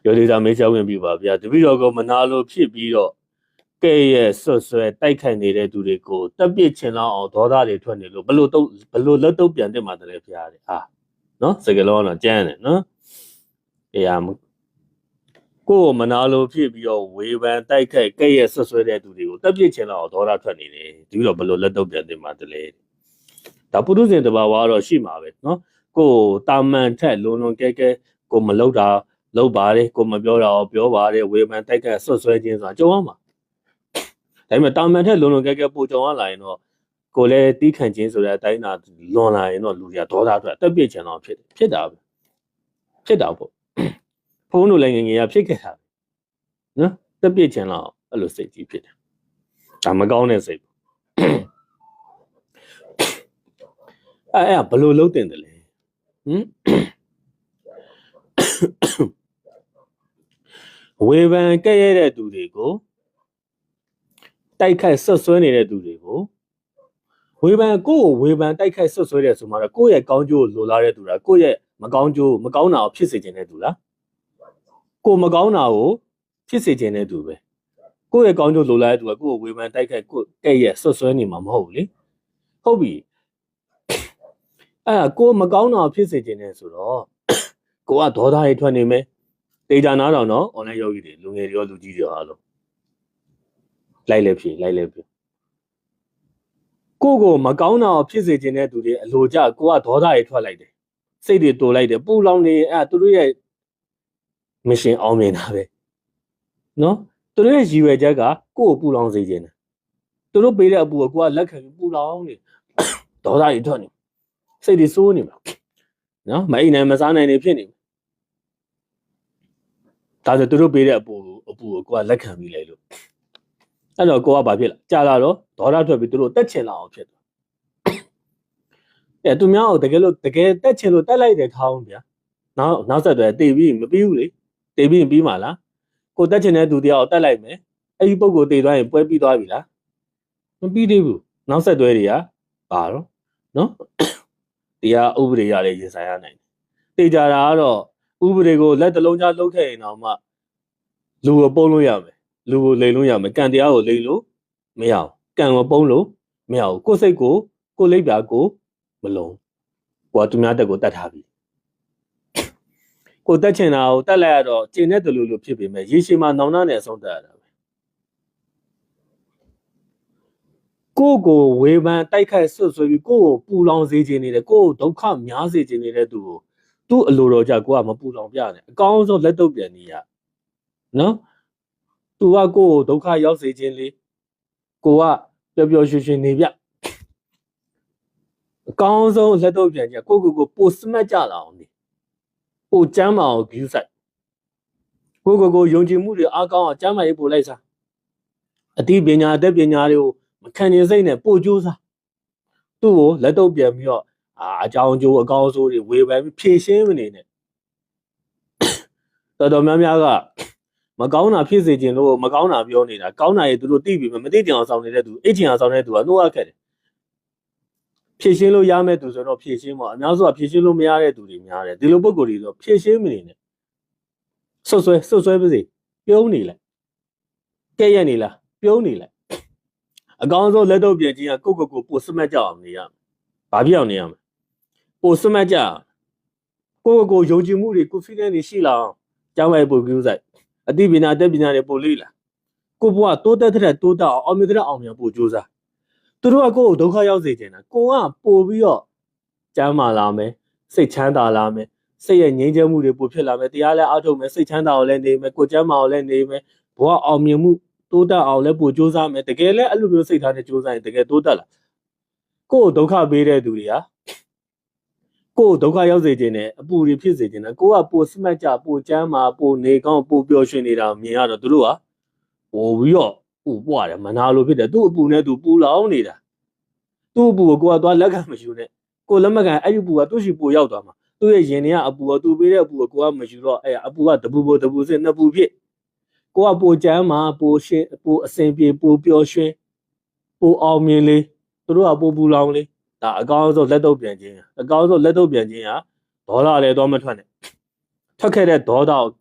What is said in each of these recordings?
有的咱没小问比吧，比啊，特别要个么拿路皮比了，给也说说带开你的都得过，特别前浪熬多大的团的路，不路了都变得嘛的来皮的啊，喏，这个老呢讲的喏，哎呀么。ကိုမနာလို့ဖြစ်ပြီးတော့ဝေဖန်တိုက်ခိုက်ကဲ့ရဲ့ဆွဆွဲတဲ့သူတွေကိုတက်ပြစ်ချင်တော့ဒေါသထွက်နေတယ်ဒီလိုဘယ်လိုလက်တော့ပြန်တင်မှာတလဲဒါပုထုဇဉ်တဘာဝတော့ရှိမှာပဲเนาะကိုတာမန်ထက်လုံလုံကဲကဲကိုမလောက်တာလောက်ပါတယ်ကိုမပြောတာပြောပါတယ်ဝေဖန်တိုက်ခိုက်ဆွဆွဲခြင်းဆိုတာကြုံရမှာဒါပေမဲ့တာမန်ထက်လုံလုံကဲကဲပိုကြုံရလာရင်တော့ကိုလည်းတီးခံခြင်းဆိုတဲ့အတိုင်းသာလွန်လာရင်တော့လူတွေကဒေါသထွက်တက်ပြစ်ချင်တော့ဖြစ်တာပဲဖြစ်တာပေါ့ဖုန်းတို့လည်းငငယ်ရဖြစ်ခဲ့တာနော်တက်ပြစ်ချင်တော့အဲ့လိုစိတ်ကြီးဖြစ်တယ်ဒါမကောင်းတဲ့စိတ်အဲ့ဘလို့လုံးတင်တယ်လေဝေဖန်ကဲ့ရဲ့တဲ့သူတွေကိုတိုက်ခိုက်ဆွဆွဲနေတဲ့သူတွေကိုဝေဖန်ကိုဝေဖန်တိုက်ခိုက်ဆွဆွဲတဲ့ဆိုမှတော့ကိုယ့်ရဲ့ကောင်းကျိုးလိုလားတဲ့သူလားကိုယ့်ရဲ့မကောင်းကျိုးမကောင်းတာကိုဖြစ်စေခြင်းတဲ့သူလားကိုမကောင်းတာကိုဖြစ်စေခြင်းတဲ့သူပဲကိုယ့်ရဲ့ကောင်းကျိုးလိုလားတဲ့သူကကိုယ့်ကိုဝေဖန်တိုက်ခိုက်ကိုကဲ့ရဲ့ဆွဆွဲနေမှာမဟုတ်ဘူးလေဟုတ်ပြီအဲ့ကိုမကောင်းတာဖြစ်စေခြင်းတဲ့ဆိုတော့ကိုကဒေါသတွေထွက်နေမယ်တေချာနာတော့နော် online ယောဂီတွေလူငယ်တွေရောလူကြီးတွေရောအားလုံးလိုက်လဲဖြေကိုမကောင်းတာဖြစ်စေခြင်းတဲ့သူတွေအလိုကြကိုကဒေါသတွေထွက်လိုက်တယ်စိတ်တွေတိုးလိုက်တယ်ပူလောင်နေအဲ့သူတို့ရဲ့မရှင်အောင်မြင်တာပဲနော်သူတို့ရဲ့ရည်ရွယ်ချက်ကကိုယ့်ကိုပူလောင်စေခြင်းတယ်သူတို့ပေးတဲ့အပူကိုကိုကလက်ခံပြီးပူလောင်နေဒေါသတွေထွက်နေစိတ်တွေစိုးနေမှာနော်မအိမ်နိုင်မစားနိုင်နေဖြစ်နေဒါဆိုသူတို့ပေးတဲ့အပူကိုကိုကလက်ခံပြီးလိုက်လို့အဲ့တော့ကိုကဘာဖြစ်လဲကြာလာတော့ဒေါသထွက်ပြီးသူတို့တက်ချင်လာအောင်ဖြစ်တယ်အဲ့သူများကိုတကယ်တက်ချင်လို့တက်လိုက်တယ်ထားအောင်ဗျာနောက်ဆက်တွဲတေးပြီးမပြီးဘူးလေတေးပြီးပြီးမှာလားကိုတက်ချင်တဲ့သူတရားကိုတက်လိုက်မယ်အဲ့ဒီပုံကိုတေးသွားရင်ပွဲပြီးသွားပြီလားမပြီးသေးဘူးနောက်ဆက်တွဲတွေကပါတော့နော်တရားဥပဒေရလည်းရင်ဆိုင်ရနိုင်တယ်တေးကြတာကတော့ဥပဒေကိုလက်တလုံးကြားလှုပ်ခဲ့ရင်တော့မှလူကိုပုံလို့ရမယ်လူကိုလိန်လို့ရမယ်ကံတရားကိုလိန်လို့မရအောင်ကံကိုပုံလို့မရအောင်ကိုယ်စိတ်ကိုလိပ်ပြာကိုမလုံးကိုကသူများတက်ကိုတတ်ထားပြီကိုတက်ချင်တာကိုတက်လိုက်ရတော့ကျင်တဲ့သူလူဖြစ်ပေမဲ့ရေရှည်မှာနောင်နာနဲ့အဆုံးတက်ရတာပဲကိုဝေဖန်တိုက်ခိုက်ဆွဆွဲပြီးကိုပူလောင်စေခြင်းနေတယ်ကိုဒုက္ခများစေခြင်းနေတဲ့သူကိုသူ့အလိုတော်ကြကိုကမပူလောင်ပြနဲ့အကောင်းဆုံးလက်တော့ပြန်နေရနော်သူကကိုဒုက္ခရောက်စေခြင်းလေးကိုကပျော်ရွှင်နေပြအကောင်းဆုံးလက်တော့ပြန်ကြကိုပိုစမတ်ကြလာအောင်ပိုကျမ်းမာအောင် view ဆိုင်ကိုယုံကြည်မှုတွေအားကောင်းအောင်ကျမ်းမာရေးပို့လိုက်စားအတိပညာအသက်ပညာတွေကိုမခံနေစိတ်နဲ့ပို့ကြိုးစားသူ့ကိုလက်တော့ပြန်ပြီးတော့အကြောင်းကျိုးအကောင်းဆိုးတွေဝေဖန်ပြီးဖြည့်ရှင်းမနေနဲ့တော်များကမကောင်းတာဖြစ်စေခြင်းလို့မကောင်းတာပြောနေတာကောင်းတာရဲ့သူတို့သိပြီမသိကြအောင်ဆောင်နေတဲ့သူအိတ်ချင်အောင်ဆောင်နေတဲ့သူကနှိုးရခက်တယ်ဖြည့်ရှင်းလို့ရမယ့်သူဆိုတော့ဖြည့်ရှင်းပေါ့အများစုကဖြည့်ရှင်းလို့မရတဲ့သူတွေများတယ်ဒီလိုပုံကိုယ်တွေဆိုဖြည့်ရှင်းမနေနဲ့ဆွဆွဲပါစေပြုံးနေလိုက်ကဲ့ရဲ့နေလားပြုံးနေလိုက်အကောင်းဆုံးလက်တော့ပြန်ခြင်းကကိုပိုစမတ်ကြအောင်နေရဘာဖြစ်အောင်နေရမလဲပိုစမတ်ကြကိုယုံကြည်မှုတွေ confidence တွေရှိလာအောင်ကျောင်းဝဲပို့ကြည့်ဆိုင်အတိပညာတက်ပညာတွေပို့လေ့လာကိုဘွားတိုးတက်တဲ့တိုးတက်အောင်မြင်တဲ့အောင်မြင်ပို့ကြိုးစားသူတို့ကကိုဒုက္ခရောက်စေချင်တာကိုကပို့ပြီးတော့ကျမ်းမာလာမယ်စိတ်ချမ်းသာလာမယ်စိတ်ရဲ့ငြိမ်းချမ်းမှုတွေပို့ဖြစ်လာမယ်တရားလည်းအားထုတ်မယ်စိတ်ချမ်းသာအောင်လည်းနေမယ်ကိုကျမ်းမာအောင်လည်းနေမယ်ဘဝအောင်မြင်မှုတိုးတက်အောင်လည်းပို့ကြိုးစားမယ်တကယ်လည်းအဲ့လိုမျိုးစိတ်ထားနဲ့ကြိုးစားရင်တကယ်တိုးတက်လာကိုဒုက္ခပေးတဲ့သူတွေဟာကိုဒုက္ခရောက်စေခြင်းနဲ့အပူတွေဖြစ်စေခြင်းနဲ့ကိုကပိုစမတ်ကြပိုကျမ်းမာပိုနေကောင်းပိုပျော်ရွှင်နေတာမြင်ရတော့သူတို့ကပိုပြီးတော့ပူပွားတယ်မနာလိုဖြစ်တယ်သူ့အပူနဲ့သူပူလောင်နေတာသူ့အပူကိုကသွားလက်ခံမယူနဲ့ကိုလက်မခံအဲ့ဒီပူကသူ့ရှိပိုရောက်သွားမှာသူ့ရဲ့ရင်ထဲကအပူကသူပေးတဲ့အပူကိုကမယူတော့အဲ့အပူကတပူစနှစ်ပူဖြစ်ကိုကပိုကျမ်းမာပိုရှင်းပိုအစင်ပြေပိုပျော်ရွှင်ပိုအောင်မြင်လေသူတို့ကပိုပူလောင်လေဒါအကောင်းဆုံးလက်တော့ပြန်ခြင်းအကောင်းဆုံးလက်တော့ပြန်ခြင်းကဒေါသလည်းတော့မထွက်နဲ့ထွက်ခဲ့တဲ့ဒေါသ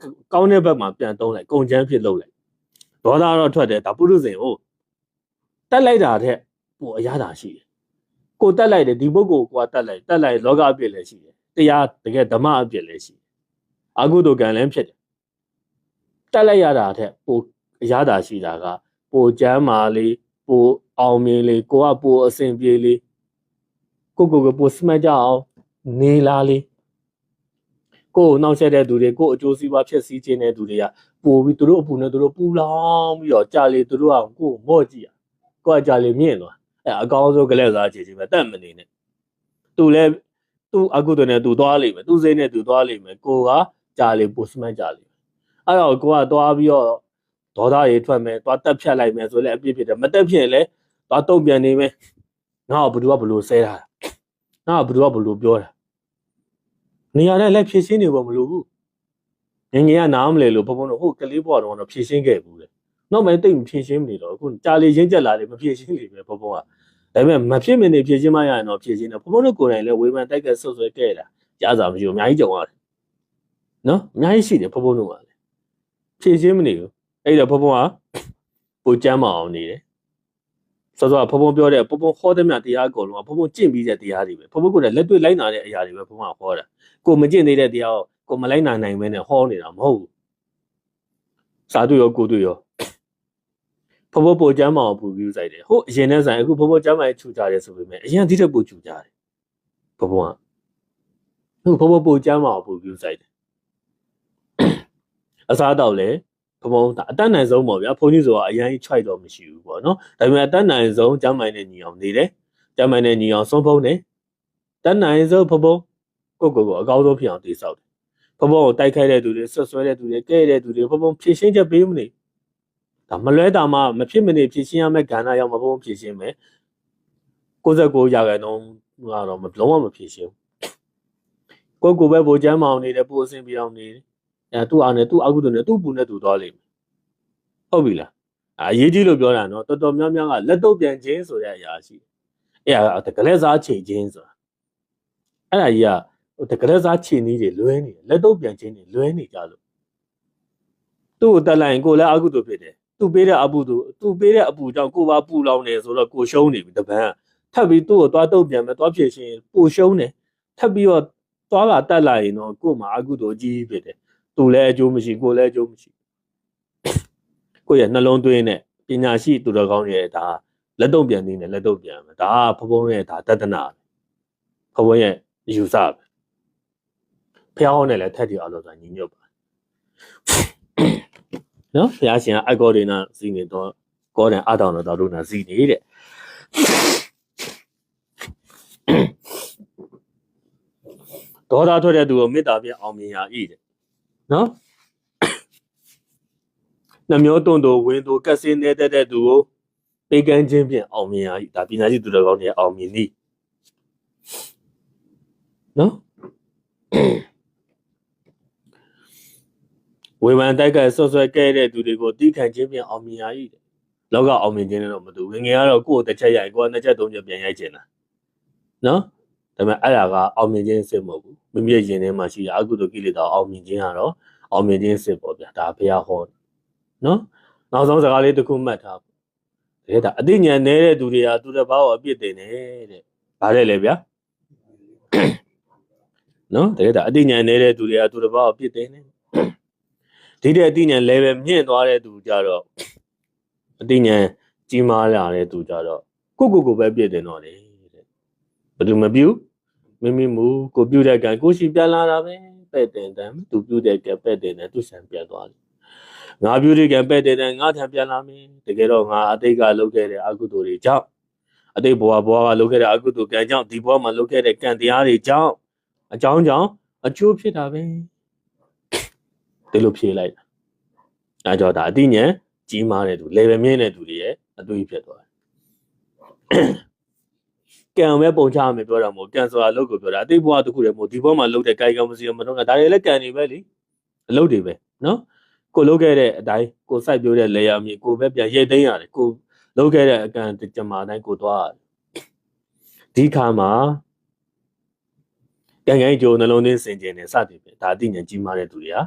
ကို ကောင်းတဲ့ဘက်မှာပြန်သုံးလိုက်ကုန်ချမ်းဖြစ်လုပ်လိုက်ဒေါသတော့ထွက်တယ်ဒါပုရုဇဉ်ကိုတက်လိုက်တာတဲ့ပိုအရသာရှိတယ်ကိုတက်လိုက်တယ်ဒီပုဂ္ဂိုလ်ကိုတက်လိုက်လောကအပြစ်လည်းရှိတယ်တရားတကယ်ဓမ္မအပြစ်လည်းရှိတယ်အကုသိုလ်ကံလည်းဖြစ်တယ်တက်လိုက်ရတာတဲ့ပိုအရသာရှိတာကပိုချမ်းမာလေးပိုအောင်မြင်လေးကိုကပိုအဆင်ပြေလေးကိုပိုစမတ်ကြအောင်နေလားလေးကိုနှောက်ယှက်တဲ့သူတွေကိုအကျိုးစီးပွားဖြစ်စည်းခြင်းတဲ့သူတွေကပို့ပြီးသူတို့အပူနဲ့သူတို့ပူလောင်ပြီးတော့ကြာလေသူတို့ကကိုမော့ကြည့်ကိုကကြာလေမြင့်သွားအကောင်းဆုံးကလေးစားချေချင်းပဲတတ်မနေနဲ့သူလည်းသူအကုသိုလ်နဲ့သူသွားလိမ့်မယ်သူစိတ်နဲ့သူသွားလိမ့်မယ်ကိုကကြာလေပိုစမတ်ကြလိမ့်မယ်အဲ့တော့ကိုကသွားပြီးတော့ဒေါသရေထွက်မယ်သွားတက်ဖြတ်လိုက်မယ်ဆိုလည်းအပြစ်ဖြစ်တယ်မတက်ဖြစ်ရင်လည်းသွားတုံ့ပြန်နေမယ်ငါ့ကိုဘယ်သူကဘလို့ဆဲတာငါ့ကိုဘယ်သူကဘလို့ပြောတာနေရာနဲ့လည်းဖြည့်ရှင်းနေဖို့မလိုဘူးငငယ်ကနားမလဲလို့ဘုံဘုံတို့ဟုတ်ကလေးဘွားတော့ဖြည့်ရှင်းခဲ့ဘူးလေနောက်မှတိတ်မဖြည့်ရှင်းမနေတော့အခုကြာလေရင်းကျက်လာလေမဖြည့်ရှင်းလေပဲဘုံဘုံကဒါပေမဲ့မဖြစ်မနေဖြည့်ရှင်းမရရင်တော့ဖြည့်ရှင်းတယ်ဘုံဘုံတို့ကိုယ်တိုင်လည်းဝေဖန်တိုက်ကဆွဆွဲခဲ့တာကြားစာမရှိဘူးအများကြီးကြုံရတယ်နော်အများကြီးရှိတယ်ဘုံဘုံတို့ကလည်းဖြည့်ရှင်းမနေဘူးအဲ့တော့ဘုံဘုံကပိုကျမ်းမအောင်နေတယ်စောစောဘုံဘုံပြောတဲ့ဘုံဘုံဟောတဲ့မြတ်တရားအကုန်လုံးကဘုံဘုံကျင့်ပြီးတဲ့တရားတွေပဲဘုံဘုံကလည်းလက်တွေ့လိုက်နာတဲ့အရာတွေပဲဘုံဘုံကဟောတာကိုမကျင့်သေးတဲ့တရားကိုမလိုက်နိုင်ပဲနဲ့ဟောနေတာမဟုတ်ဘူးစာတွေ့ရောကိုတွေ့ရောဘုံဘုံပိုကျမ်းမအောင်ပူပြီးစိုက်တယ်ဟုတ်အရင်နဲ့ဆိုင်အခုဘုံဘုံကျမ်းမရဲ့ခြူကြတယ်ဆိုပေမဲ့အရင်ဒီတဲ့ပူခြူကြတယ်ဘုံဘုံကအခုဘုံဘုံပိုကျမ်းမအောင်ပူပြီးစိုက်တယ်အစားတော့လေဘုံဘုံအတတ်နိုင်ဆုံးပေါ့ဗျာဘုန်းကြီးဆိုတာအရင်ခြိုက်တော့မရှိဘူးပေါ့နော်ဒါပေမဲ့အတတ်နိုင်ဆုံးကျမ်းမိုင်နဲ့ညီအောင်နေတယ်ကျမ်းမိုင်နဲ့ညီအောင်ဆုံးဖုံးတယ်တတ်နိုင်ဆုံးဘုံဘုံကိုအကောင်းဆုံးဖြစ်အောင်တည်ဆောက်တယ်ဘုံဘုံကိုတိုက်ခိုက်တဲ့သူတွေဆွဆွဲတဲ့သူတွေကဲတဲ့သူတွေဘုံဘုံဖြည့်ရှင်းချက်ပေးမနေဒါမလွဲတာမှမဖြစ်မနေဖြည့်ရှင်းရမယ့်ကဏ္ဍရောက်မှာဘုံဖြည့်ရှင်းမယ်69ရာခိုင်နှုန်းကတော့လုံးဝမဖြည့်ရှင်းကိုပဲဗိုလ်ကျမ်းမအောင်နေတယ်ပို့အဆင်ပြေအောင်နေတယ်သူ့အားနဲ့သူ့အကုသိုလ်နဲ့သူ့ပူနဲ့သူသွားလိမ့်မယ်ဟုတ်ပြီလားအရေးကြီးလို့ပြောတာနော်တော်တော်များများကလက်တော့ပြန်ခြင်းဆိုတဲ့အရာရှိအဲ့ဒါတကယ်စားချိန်ခြင်းဆိုတာအဲ့ဒါကြီးကတကယ်စားချိန်နည်းတွေလွဲနေတယ်လက်တော့ပြန်ခြင်းတွေလွဲနေကြလို့သူ့ကိုတက်လိုက်ရင်ကိုလည်းအကုသိုလ်ဖြစ်တယ်သူပေးတဲ့အပူကြောင့်ကိုပါပူလောင်နေဆိုတော့ကိုရှုံးနေပြီတပန်းထပ်ပြီးသူ့ကိုသွားတုတ်ပြန်မယ်သွားဖြည့်ရှင်ပိုရှုံးတယ်ထပ်ပြီးတော့သွားကတက်လိုက်ရင်တော့ကို့မှာအကုသိုလ်ကြီးဖြစ်တယ်သူလည်းအကျိုးမရှိကိုလည်းအကျိုးမရှိကိုယ့်ရဲ့နှလုံးသွင်းတဲ့ပညာရှိသူတော်ကောင်းရဲ့ဒါလက်တော့ပြန်နေတယ်လက်တော့ပြန်မယ်ဒါကဘုံဘုံရဲ့ဒါတဒနာဘုံဘုံရဲ့ယူဆပဲဖျားဟောနဲ့လည်းထက်တီအောင်လို့ဆိုတာညီညွတ်ပါနော်ဘုရားရှင်ကအကောဒေနာစီနေတော့ကောတယ်အတောင်တော်တို့နာစီနေတဲ့ဒေါသထွက်တဲ့သူကိုမေတ္တာပြအောင်မြင်ရ၏တဲ့နော်နှမျိုးတွန့်တို့ဝင်းတို့ကက်စင်းနေတဲ့သူကိုပေးကမ်းခြင်းဖြင့်အောင်မြင်ရ၏ဒါပညာရှိသူတော်ကောင်းတွေအောင်မြင်သည်နော်ဝေဖန်တိုက်ကဆွဆွဲခဲ့တဲ့သူတွေကိုတီးခံခြင်းဖြင့်အောင်မြင်ရ၏လောကအောင်မြင်ခြင်းနဲ့တော့မတူငငယ်ကတော့ကိုယ်တစ်ချက်ရိုက်ကိုယ်နှစ်ချက်သုံးချက်ပြန်ရိုက်ခြင်းလားနော်ဒါပေမဲ့အဲ့ဒါကအောင်မြင်ခြင်းစစ်မဟုတ်ဘူးမိမိရဲ့ရင်ထဲမှာရှိတဲ့အကုသိုလ်ကိလေသာအောင်မြင်ခြင်းကတော့အောင်မြင်ခြင်းစစ်ပေါ့ဗျာဒါဘုရားဟောနော်နောက်ဆုံးစကားလေးတစ်ခုမှတ်ထားပေါ့ဒါအသိဉာဏ်နေတဲ့သူတွေကသူတစ်ပါးကိုအပြစ်တင်တယ်တဲ့ဗါတယ်လေဗျာနော်ဒါအသိဉာဏ်နေတဲ့သူတွေကသူတစ်ပါးကိုအပြစ်တင်တယ်ဒီတဲ့အသိဉာဏ် level မြင့်သွားတဲ့သူကြတော့အသိဉာဏ်ကြီးမားလာတဲ့သူကြတော့ကိုပဲပြည့်တင်တော့တယ်တဲ့ဘယ်သူမပြုမိမိမူကိုပြုတဲ့ကံကိုရှိပြန်လာတာပဲပဲ့တင်တယ်သူပြုတဲ့ကံပဲ့တင်တယ်သူဆံပြန်သွားတယ်ငါပြုတဲ့ကံပဲ့တင်တယ်ငါထံပြန်လာမယ်တကယ်တော့ငါအတိတ်ကလုပ်ခဲ့တဲ့အကုသိုလ်တွေကြောင့်အတိတ်ဘဝကလုပ်ခဲ့တဲ့အကုသိုလ်ကံကြောင့်ဒီဘဝမှာလုပ်ခဲ့တဲ့ကံတရားတွေကြောင့်အကြောင်းကြောင့်အကျိုးဖြစ်တာပဲဒီလိုဖြေလိုက်တာအဲကြောင့်ဒါအသိဉာဏ်ကြီးမားတဲ့သူ level မြင့်တဲ့သူတွေရဲ့အတွေ့ဖြစ်သွားတယ်ကံပဲပုံချမယ်ပြောတာမဟုတ်ကံဆိုတာလုပ်ကိုပြောတာအတိတ်ဘဝတစ်ခုတည်းမဟုတ်ဒီဘဝမှာလုပ်တဲ့ကာယကံမစီမတော့ဒါတွေလည်းကံတွေပဲလေအလုပ်တွေပဲနော်ကိုလုပ်ခဲ့တဲ့အတိုင်းကိုစိုက်ပျိုးတဲ့လေယာမြေကိုပဲပြန်ရိတ်သိမ်းရတယ်ကိုလုပ်ခဲ့တဲ့အကံကြမှာအတိုင်းကိုသွားရတယ်ဒီခါမှာကံကြိုးနှလုံးသွင်းစင်ကြင်နေစသည်ပဲဒါအသိဉာဏ်ကြီးမားတဲ့သူတွေဟာ